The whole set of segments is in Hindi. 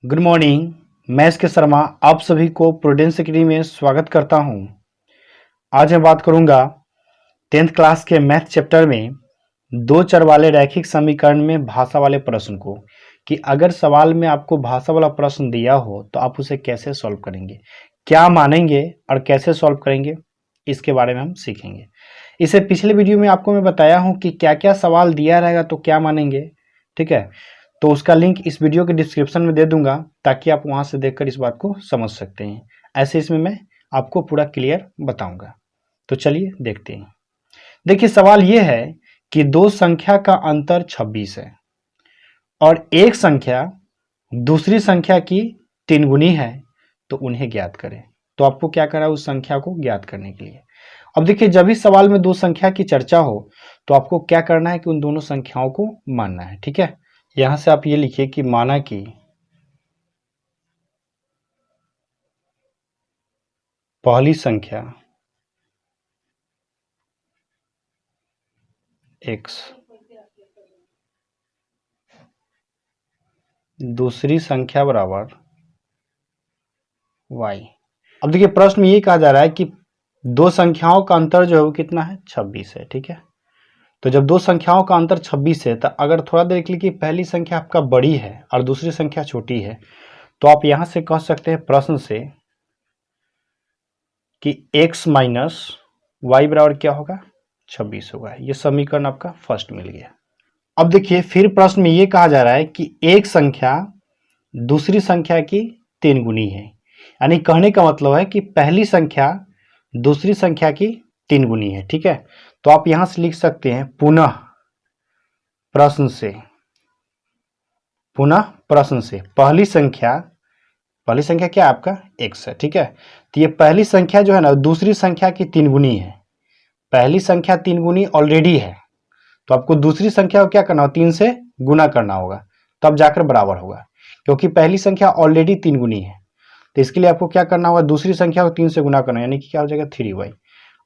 Good morning. मैं एस के शर्मा आप सभी को प्रूडेंस अकेडमी में स्वागत करता हूं। आज मैं बात करूंगा 10th क्लास के मैथ चैप्टर में दो चर वाले रैखिक समीकरण में भाषा वाले प्रश्न को, कि अगर सवाल में आपको भाषा वाला प्रश्न दिया हो तो आप उसे कैसे सॉल्व करेंगे, क्या मानेंगे और कैसे सॉल्व करेंगे, इसके बारे में हम सीखेंगे। इसे पिछले वीडियो में आपको मैं बताया हूं कि क्या क्या सवाल दिया रहेगा तो क्या मानेंगे। ठीक है, तो उसका लिंक इस वीडियो के डिस्क्रिप्शन में दे दूंगा ताकि आप वहां से देखकर इस बात को समझ सकते हैं। ऐसे इसमें मैं आपको पूरा क्लियर बताऊंगा। तो चलिए देखते हैं। देखिए, सवाल यह है कि दो संख्या का अंतर 26 है और एक संख्या दूसरी संख्या की 3 गुनी है, तो उन्हें ज्ञात करें। तो आपको क्या करना है, उस संख्या को ज्ञात करने के लिए। अब देखिए, जब भी सवाल में दो संख्या की चर्चा हो तो आपको क्या करना है कि उन दोनों संख्याओं को मानना है। ठीक है, यहां से आप ये लिखिए कि माना कि पहली संख्या x, दूसरी संख्या बराबर y। अब देखिए, प्रश्न में ये कहा जा रहा है कि दो संख्याओं का अंतर जो है वो कितना है, 26 है। ठीक है, तो जब दो संख्याओं का अंतर 26 है तो अगर थोड़ा देख लीजिए कि पहली संख्या आपका बड़ी है और दूसरी संख्या छोटी है, तो आप यहां से कह सकते हैं प्रश्न से कि x माइनस वाई बराबर क्या होगा, 26 होगा। ये समीकरण आपका फर्स्ट मिल गया। अब देखिए, फिर प्रश्न में ये कहा जा रहा है कि एक संख्या दूसरी संख्या की 3 गुनी है, यानी कहने का मतलब है कि पहली संख्या दूसरी संख्या की 3 गुनी है। ठीक है, तो आप यहां से लिख सकते हैं पुनः प्रश्न से पहली संख्या क्या है आपका x है। ठीक है, तो ये पहली संख्या जो है ना दूसरी संख्या की 3 गुनी है। पहली संख्या 3 गुनी ऑलरेडी है, तो आपको दूसरी संख्या को क्या करना होगा, 3 से गुना करना होगा, तब जाकर बराबर होगा। क्योंकि पहली संख्या ऑलरेडी 3 गुनी है, तो इसके लिए आपको क्या करना होगा, दूसरी संख्या को 3 से गुना करना, यानी कि क्या हो जाएगा 3y।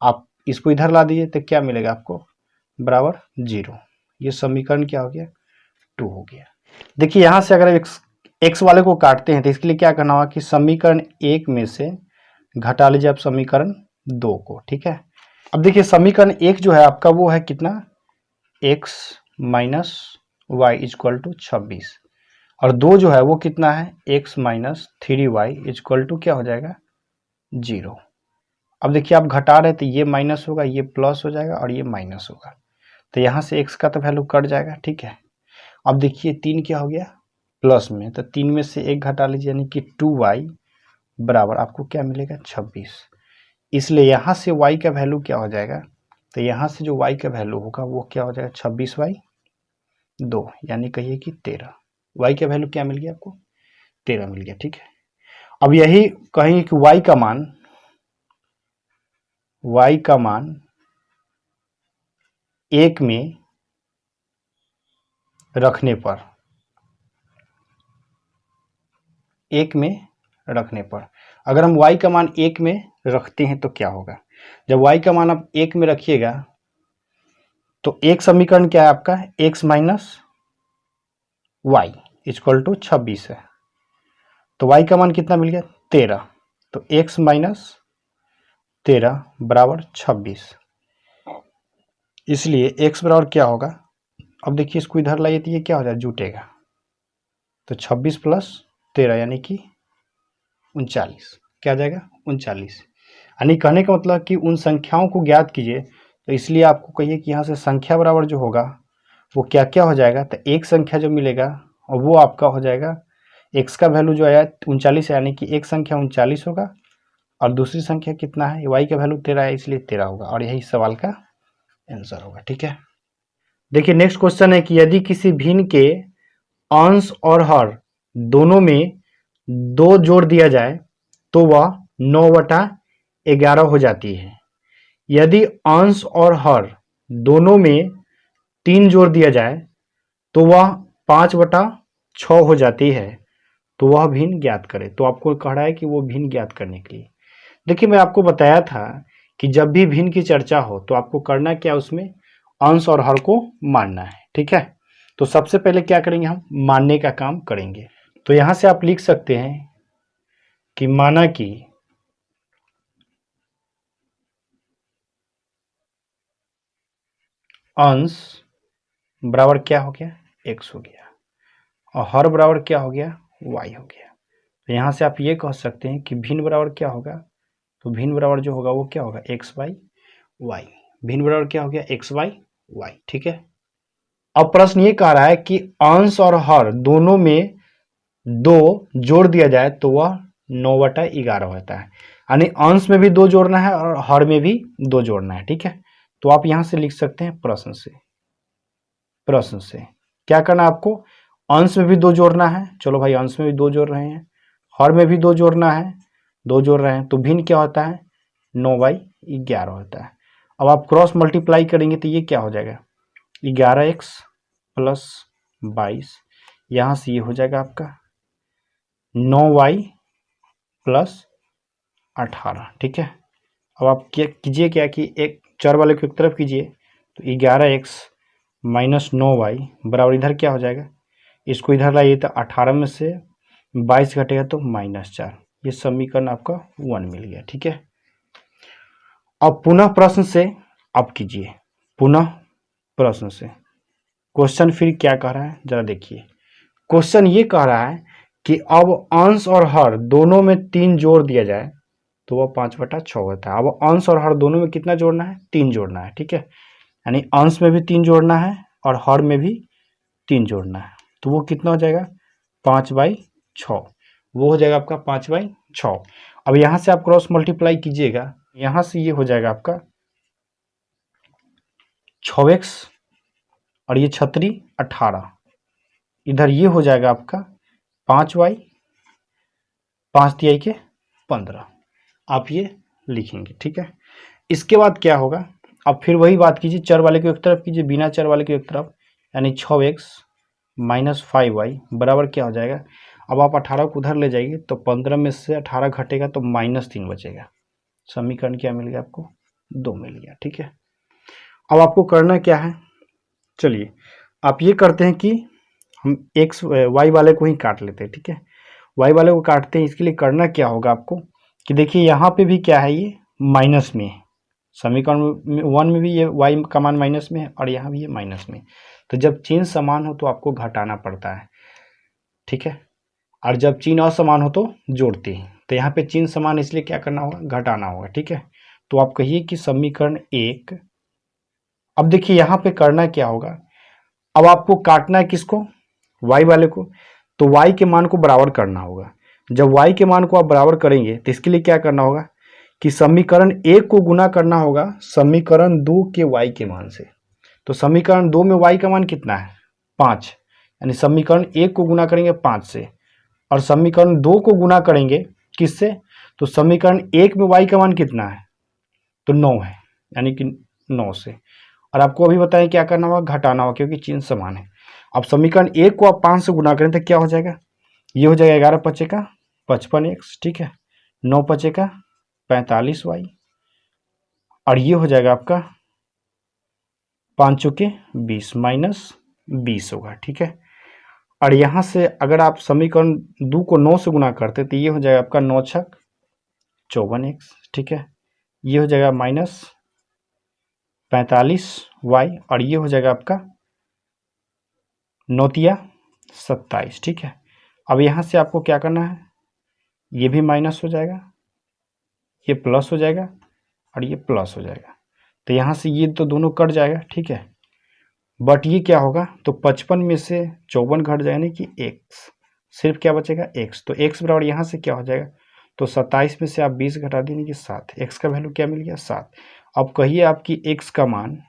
आप इसको इधर ला दीजिए तो क्या मिलेगा आपको, बराबर 0। ये समीकरण क्या हो गया, 2 हो गया। देखिए, यहां से अगर x वाले को काटते हैं तो इसके लिए क्या करना होगा कि समीकरण 1 में से घटा लीजिए आप समीकरण 2 को। ठीक है, अब देखिए समीकरण 1 जो है आपका वो है कितना, x minus y equal to 26, और 2 जो है वो कितना है, x minus 3y equal to क्या हो जाएगा, 0। अब देखिए आप घटा रहे तो ये माइनस होगा, ये प्लस हो जाएगा और ये माइनस होगा, तो यहाँ से x का तो वैल्यू कट जाएगा। ठीक है, अब देखिए 3 क्या हो गया प्लस में, तो 3 में से 1 घटा लीजिए, यानी कि 2y बराबर आपको क्या मिलेगा, 26। इसलिए यहाँ से y का वैल्यू क्या हो जाएगा, तो यहाँ से जो y का वैल्यू होगा वो क्या हो जाएगा, 26y 2, यानी कहिए कि 13। y का वैल्यू क्या मिल गया आपको, 13 मिल गया। ठीक है, अब यही कहेंगे कि y का मान 1 में रखने पर अगर हम y का मान 1 में रखते हैं तो क्या होगा, जब y का मान आप 1 में रखिएगा तो एक समीकरण क्या है आपका, x minus y equal to 26 है, तो y का मान कितना मिल गया, 13, तो x माइनस 13 बराबर 26। इसलिए x बराबर क्या होगा, अब देखिए इसको इधर लाइए तो ये क्या हो जाए, जुटेगा, तो 26 प्लस 13 यानी कि 39, क्या आ जाएगा 39। यानी कहने का मतलब कि उन संख्याओं को ज्ञात कीजिए, तो इसलिए आपको कहिए कि यहाँ से संख्या बराबर जो होगा वो क्या क्या हो जाएगा, तो एक संख्या जो मिलेगा और वो आपका हो जाएगा, x का वैल्यू जो आया 39 है, यानी कि एक संख्या 39 होगा और दूसरी संख्या कितना है, y का वैल्यू 13 है, इसलिए 13 होगा, और यही सवाल का आंसर होगा। ठीक है, देखिए नेक्स्ट क्वेश्चन है कि यदि किसी भिन्न के अंश और हर दोनों में 2 जोड़ दिया जाए तो वह 9/11 हो जाती है। यदि अंश और हर दोनों में 3 जोड़ दिया जाए तो वह 5/6 हो जाती है, तो वह भिन्न ज्ञात करे। तो आपको कह रहा है कि वो भिन्न ज्ञात करने के लिए, देखिए मैं आपको बताया था कि जब भी भिन्न की चर्चा हो तो आपको करना क्या, उसमें अंश और हर को मानना है। ठीक है, तो सबसे पहले क्या करेंगे, हम मानने का काम करेंगे। तो यहां से आप लिख सकते हैं कि माना कि अंश बराबर क्या हो गया, x हो गया, और हर बराबर क्या हो गया, y हो गया। तो यहां से आप ये कह सकते हैं कि भिन्न बराबर क्या होगा, तो भिन्न बराबर जो होगा वो क्या होगा, x बाई वाई। भिन्न बराबर क्या हो गया, x बाई वाई। ठीक है, अब प्रश्न ये कह रहा है कि अंश और हर दोनों में 2 जोड़ दिया जाए तो वह 9/11 होता है। यानी अंश में भी 2 जोड़ना है और हर में भी 2 जोड़ना है। ठीक है, तो आप यहां से लिख सकते हैं प्रश्न से क्या करना है आपको, अंश में भी 2 जोड़ना है। चलो भाई, अंश में भी 2 जोड़ रहे हैं, हर में भी 2 जोड़ना है, 2 जोड़ रहे हैं, तो भिन्न क्या होता है, 9/11 होता है। अब आप क्रॉस मल्टीप्लाई करेंगे तो ये क्या हो जाएगा, 11x प्लस 22, यहां से ये हो जाएगा आपका 9y प्लस 18। ठीक है, अब आप क्या कीजिए, क्या कि एक चर वाले को एक तरफ कीजिए, तो 11x माइनस 9y बराबर इधर क्या हो जाएगा, इसको इधर लाइए तो 18 में से 22 घटेगा तो -4। ये समीकरण आपका 1 मिल गया। ठीक है, अब पुनः प्रश्न से आप कीजिए, पुनः प्रश्न से क्वेश्चन फिर क्या कह रहा है जरा देखिए। क्वेश्चन ये कह रहा है कि अब अंश और हर दोनों में 3 जोड़ दिया जाए तो वह 5/6 होता है। अब अंश और हर दोनों में कितना जोड़ना है, 3 जोड़ना है। ठीक है, यानी अंश में भी 3 जोड़ना है और हर में भी 3 जोड़ना है, तो वो कितना हो जाएगा, 5/6। वो हो जाएगा आपका 5/6। अब यहाँ से आप क्रॉस मल्टीप्लाई कीजिएगा, यहाँ से ये हो जाएगा आपका 6x और ये 6 18, इधर ये हो जाएगा आपका 5y, 5 तिहाई के 15, आप ये लिखेंगे। ठीक है, इसके बाद क्या होगा, अब फिर वही बात कीजिए, चर वाले को एक तरफ कीजिए, बिना चर वाले को एक तरफ, यानी 6x माइनस 5y बराबर क्या हो जाएगा। अब आप 18 को उधर ले जाइए तो 15 में से 18 घटेगा तो -3 बचेगा। समीकरण क्या मिल गया आपको, 2 मिल गया। ठीक है, अब आपको करना क्या है, चलिए आप ये करते हैं कि हम x y वाले को ही काट लेते हैं। ठीक है, y वाले को काटते हैं, इसके लिए करना क्या होगा आपको कि देखिए यहाँ पे भी क्या है, ये माइनस में है, समीकरण 1 में भी ये y का मान माइनस में है और यहाँ भी ये माइनस में। तो जब चिन्ह समान हो तो आपको घटाना पड़ता है। ठीक है, और जब चिन्ह असमान हो तो जोड़ते हैं। तो यहाँ पे चिन्ह समान, इसलिए क्या करना होगा, घटाना होगा। ठीक है, तो आप कहिए कि समीकरण 1, अब देखिए यहाँ पे करना क्या होगा, अब आपको काटना है किसको, y वाले को, तो y के मान को बराबर करना होगा। जब y के मान को आप बराबर करेंगे तो इसके लिए क्या करना होगा कि समीकरण 1 को गुना करना होगा समीकरण 2 के y के मान से। तो समीकरण 2 में y का मान कितना है, 5, यानी समीकरण 1 को गुना करेंगे 5 से और समीकरण 2 को गुना करेंगे किससे, तो समीकरण 1 में y का मान कितना है, तो 9 है, यानी कि 9 से। और आपको अभी बताएं क्या करना होगा, घटाना होगा, क्योंकि चिन्ह समान है। अब समीकरण 1 को आप 5 से गुना करें तो क्या हो जाएगा, ये हो जाएगा 11 पचे का 55x। ठीक है, 9 पचे का 45y और ये हो जाएगा आपका 5 चौके 20 माइनस 20 होगा। ठीक है, और यहाँ से अगर आप समीकरण 2 को 9 से गुना करते तो ये हो जाएगा आपका 9 छक 54x। ठीक है, ये हो जाएगा माइनस 45y और ये हो जाएगा आपका 9 तिया 27। ठीक है, अब यहाँ से आपको क्या करना है, ये भी माइनस हो जाएगा, ये प्लस हो जाएगा और ये प्लस हो जाएगा, तो यहाँ से ये तो दोनों कट जाएगा। ठीक है, बट ये क्या होगा, तो 55 में से 54 घट जाएगा, यानी कि x, सिर्फ क्या बचेगा x, तो x बराबर यहाँ से क्या हो जाएगा, तो 27 में से आप 20 घटा देंगे कि 7, x का वैल्यू क्या मिल गया, 7। अब कहिए आपकी x का मान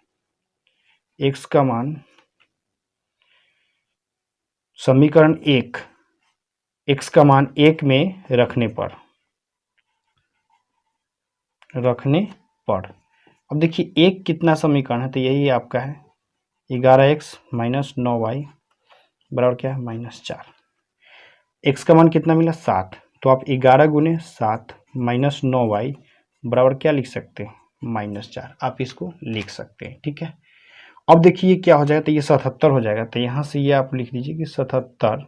समीकरण 1, x का मान 1 में रखने पर अब देखिए 1 कितना समीकरण है, तो यही आपका है 11x माइनस 9y बराबर क्या है, -4। x का मान कितना मिला, 7, तो आप 11 गुने 7 माइनस 9y बराबर क्या लिख सकते हैं, -4, आप इसको लिख सकते हैं। ठीक है, अब देखिए क्या हो जाएगा, तो ये 77 हो जाएगा, तो यहाँ से ये आप लिख दीजिए कि 77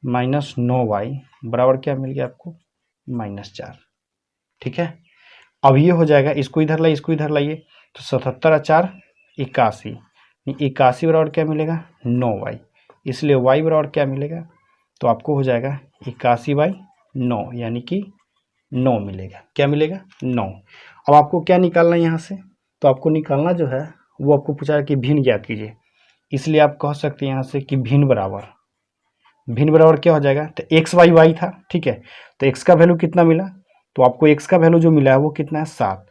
माइनस 9y बराबर क्या मिल गया आपको, -4। ठीक है, अब ये हो जाएगा, इसको इधर लाइए, इसको इधर लाइए, तो 77 और 4 81, 81 बराबर क्या मिलेगा, 9y। इसलिए y बराबर क्या मिलेगा, तो आपको हो जाएगा 81/9, यानी कि 9 मिलेगा। क्या मिलेगा, 9। अब आपको क्या निकालना है यहाँ से, तो आपको निकालना जो है वो आपको पूछा है कि भिन्न ज्ञात कीजिए, इसलिए आप कह सकते हैं यहाँ से कि भिन्न बराबर क्या हो जाएगा, तो एक्स वाई वाई था, ठीक है, तो एक्स का वैल्यू कितना मिला, तो आपको एक्स का वैल्यू जो मिला है वो कितना है, 7,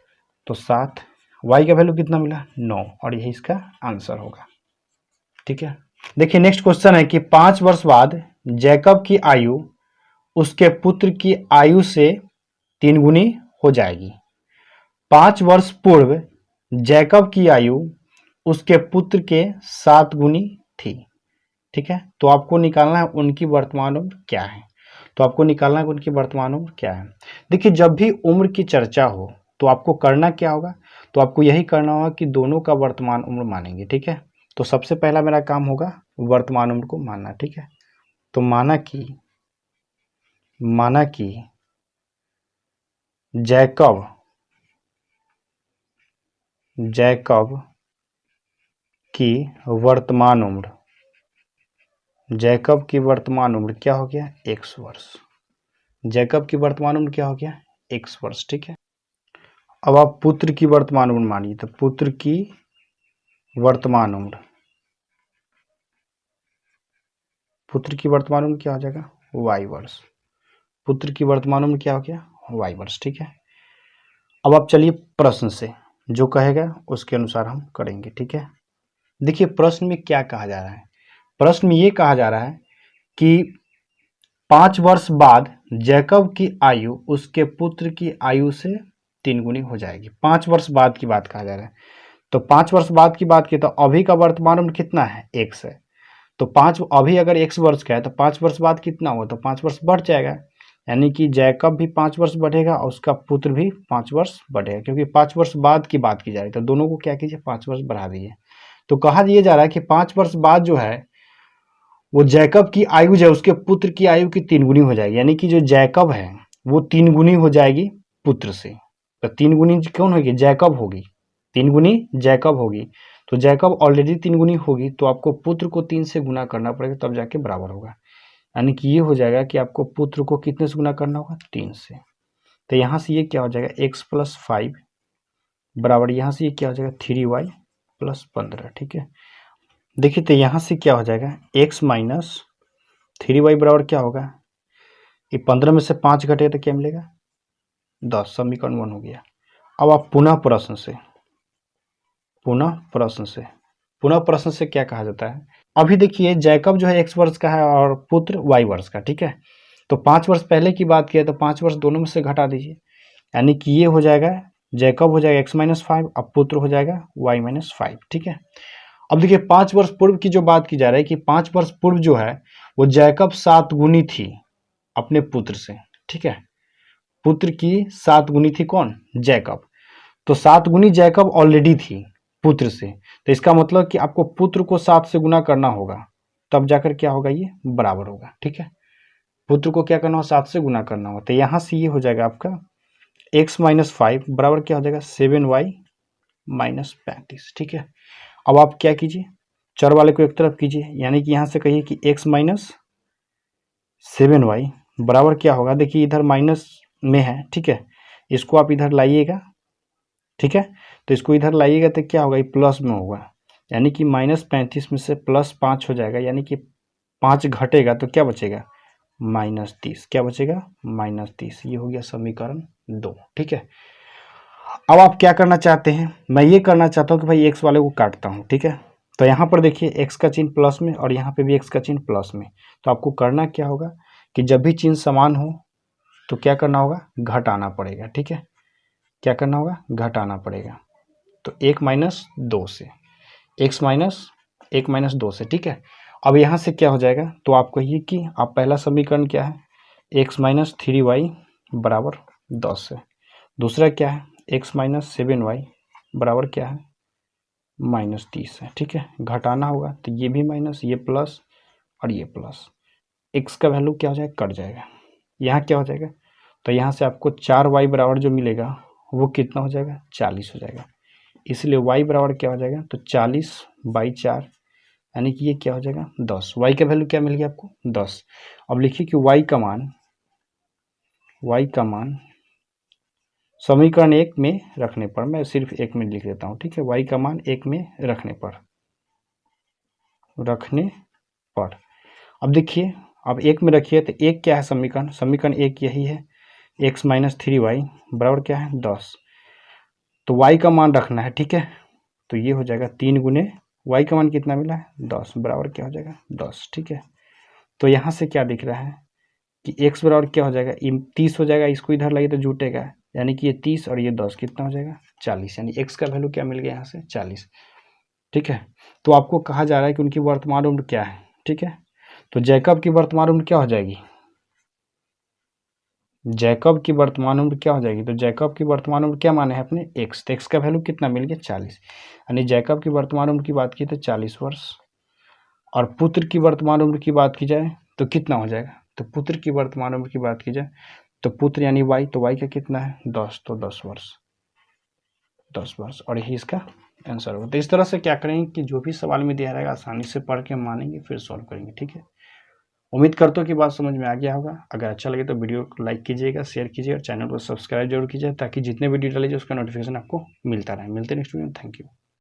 तो 7, वाई का वैल्यू कितना मिला, 9, और यही इसका आंसर होगा। ठीक है, देखिए नेक्स्ट क्वेश्चन है कि 5 वर्ष बाद जैकब की आयु उसके पुत्र की आयु से 3 गुनी हो जाएगी। 5 वर्ष पूर्व जैकब की आयु उसके पुत्र के 7 गुनी थी। ठीक है, तो आपको निकालना है उनकी वर्तमान उम्र क्या है, तो आपको निकालना है उनकी वर्तमान उम्र क्या है। देखिए जब भी उम्र की चर्चा हो तो आपको करना क्या होगा, तो आपको यही करना होगा कि दोनों का वर्तमान उम्र मानेंगे। ठीक है, तो सबसे पहला मेरा काम होगा वर्तमान उम्र को मानना। ठीक है, तो माना कि जैकब की वर्तमान उम्र क्या हो गया, 100 वर्ष। जैकब की वर्तमान उम्र क्या हो गया, 100 वर्ष। ठीक है, अब आप पुत्र की वर्तमान उम्र मानिए, तो पुत्र की वर्तमान उम्र क्या हो जाएगा, y वर्ष। पुत्र की वर्तमान उम्र क्या हो गया, y वर्ष। ठीक है, अब आप चलिए प्रश्न से जो कहेगा उसके अनुसार हम करेंगे। ठीक है, देखिए प्रश्न में क्या कहा जा रहा है, प्रश्न में ये कहा जा रहा है कि 5 वर्ष बाद जैकब की आयु उसके पुत्र की आयु से 3 गुनी हो जाएगी। 5 वर्ष बाद की बात कहा जा रहा है, तो 5 वर्ष बाद की बात की तो अभी का वर्तमान उम्र कितना है, 1 है, तो 5 अभी अगर 1 वर्ष का है तो 5 वर्ष बाद कितना होगा, तो 5 वर्ष बढ़ जाएगा, यानी कि जैकब भी 5 वर्ष बढ़ेगा और उसका पुत्र भी 5 वर्ष बढ़ेगा, क्योंकि 5 वर्ष बाद की बात की जा रही है, तो दोनों को क्या कीजिए, 5 वर्ष बढ़ा दीजिए। तो कहा यह जा रहा है कि 5 वर्ष बाद जो है वो जैकब की आयु जो है उसके पुत्र की आयु की 3 गुनी हो जाएगी, यानी कि जो जैकब है वो 3 गुनी हो जाएगी पुत्र से। तो 3 गुनी कौन होगी, जैकब होगी, 3 गुनी जैकब होगी, तो जैकब ऑलरेडी 3 गुनी होगी, तो आपको पुत्र को 3 से गुना करना पड़ेगा तब जाके बराबर होगा, यानी कि ये हो जाएगा कि आपको पुत्र को कितने से गुना करना होगा, 3 से। तो यहाँ से ये क्या हो जाएगा, x + 5 बराबर, यहाँ से ये क्या हो जाएगा, 3y + 15। ठीक है, देखिए तो यहाँ से क्या हो जाएगा, x - 3y बराबर क्या होगा, ये 15 में से 5 घटेगा तो क्या मिलेगा, 10। समीकरण 1 हो गया। अब आप पुनः प्रश्न से क्या कहा जाता है, अभी देखिए जैकब जो है x वर्ष का है और पुत्र y वर्ष का। ठीक है, तो 5 वर्ष पहले की बात किया तो 5 वर्ष दोनों में से घटा दीजिए, यानी कि ये हो जाएगा जैकब हो जाएगा x - 5, अब पुत्र हो जाएगा y - 5। ठीक है, अब देखिए 5 वर्ष पूर्व की जो बात की जा रही है कि 5 वर्ष पूर्व जो है वो जैकब 7 गुनी थी अपने पुत्र से। ठीक है, पुत्र की 7 गुनी थी कौन, जैकब, तो 7 गुनी जैकब ऑलरेडी थी पुत्र से, तो इसका मतलब कि आपको पुत्र को 7 से गुना करना होगा तब जाकर क्या होगा, ये बराबर होगा। ठीक है, पुत्र को क्या करना होगा, 7 से गुना करना होगा, तो यहाँ से ये हो जाएगा आपका x - 5 बराबर क्या हो जाएगा, 7y - 35। ठीक है, अब आप क्या कीजिए, चर वाले को एक तरफ कीजिए, यानी कि यहाँ से कहिए कि x - 7y बराबर क्या होगा, देखिए इधर माइनस में है। ठीक है, इसको आप इधर लाइएगा। ठीक है, तो इसको इधर लाइएगा तो क्या होगा, ये प्लस में होगा, यानी कि -35 में से +5 हो जाएगा, यानी कि 5 घटेगा तो क्या बचेगा, -30। क्या बचेगा, -30। ये हो गया समीकरण 2। ठीक है, अब आप क्या करना चाहते हैं, मैं ये करना चाहता हूँ कि भाई x वाले को काटता हूँ। ठीक है, तो यहाँ पर देखिए x का चिन्ह प्लस में और यहाँ पे भी x का चिन्ह प्लस में, तो आपको करना क्या होगा कि जब भी चिन्ह समान हो तो क्या करना होगा, घटाना पड़ेगा। ठीक है, क्या करना होगा, घटाना पड़ेगा, तो 1 - 2 से, x - 1 - 2 से। ठीक है, अब यहाँ से क्या हो जाएगा, तो आप कहिए कि आप पहला समीकरण क्या है, x - 3y बराबर 10 है, दूसरा क्या है, x - 7y बराबर क्या है, -30 है। ठीक है, घटाना होगा तो ये भी माइनस, ये प्लस और ये प्लस, एक्स का वैल्यू क्या हो जाएगा, कट जाएगा। यहाँ क्या हो जाएगा, तो यहाँ से आपको 4y बराबर जो मिलेगा वो कितना हो जाएगा, 40 हो जाएगा। इसलिए y बराबर क्या हो जाएगा, तो 40/4 यानी कि ये क्या हो जाएगा 10। y का वैल्यू क्या मिल गया आपको 10। अब लिखिए कि y का मान समीकरण 1 में रखने पर, मैं सिर्फ 1 में लिख देता हूँ, ठीक है। y का मान 1 में रखने पर अब देखिए, अब 1 में रखिए तो 1 क्या है समीकरण 1 यही है, x - 3y बराबर क्या है 10। तो y का मान रखना है, ठीक है। तो ये हो जाएगा 3 गुने y का मान कितना मिला है 10 बराबर क्या हो जाएगा 10, ठीक है। तो यहाँ से क्या दिख रहा है कि x बराबर क्या हो जाएगा, 30 हो जाएगा, इसको इधर लाइए तो जुटेगा, यानी कि ये 30 और ये 10 कितना हो जाएगा 40, यानी x का वैल्यू क्या मिल गया यहाँ से 40, ठीक है। तो आपको कहा जा रहा है कि उनकी वर्तमान उम्र क्या है, ठीक है। तो जैकब की वर्तमान उम्र क्या हो जाएगी, जैकब की वर्तमान उम्र क्या हो जाएगी, तो जैकब की वर्तमान उम्र क्या माने हैं अपने x, तो x का वैल्यू कितना मिल गया 40, यानी जैकब की वर्तमान उम्र की बात की तो 40 वर्ष। और पुत्र की वर्तमान उम्र की बात की जाए तो कितना हो जाएगा, तो पुत्र की वर्तमान उम्र की बात की जाए तो पुत्र यानी y, तो y का कितना है 10, तो 10 वर्ष, 10 वर्ष। और यही इसका आंसर होगा। तो इस तरह से क्या करेंगे कि जो भी सवाल में दिया रहेगा आसानी से पढ़ के मानेंगे, फिर सॉल्व करेंगे, ठीक है। उम्मीद करता हूँ कि बात समझ में आ गया होगा। अगर अच्छा लगे तो वीडियो को लाइक कीजिएगा, शेयर कीजिए और चैनल को सब्सक्राइब जरूर कीजिए, ताकि जितने वीडियो डालिए उसका नोटिफिकेशन आपको मिलता रहे। मिलते हैं नेक्स्ट वीडियो में। Thank you.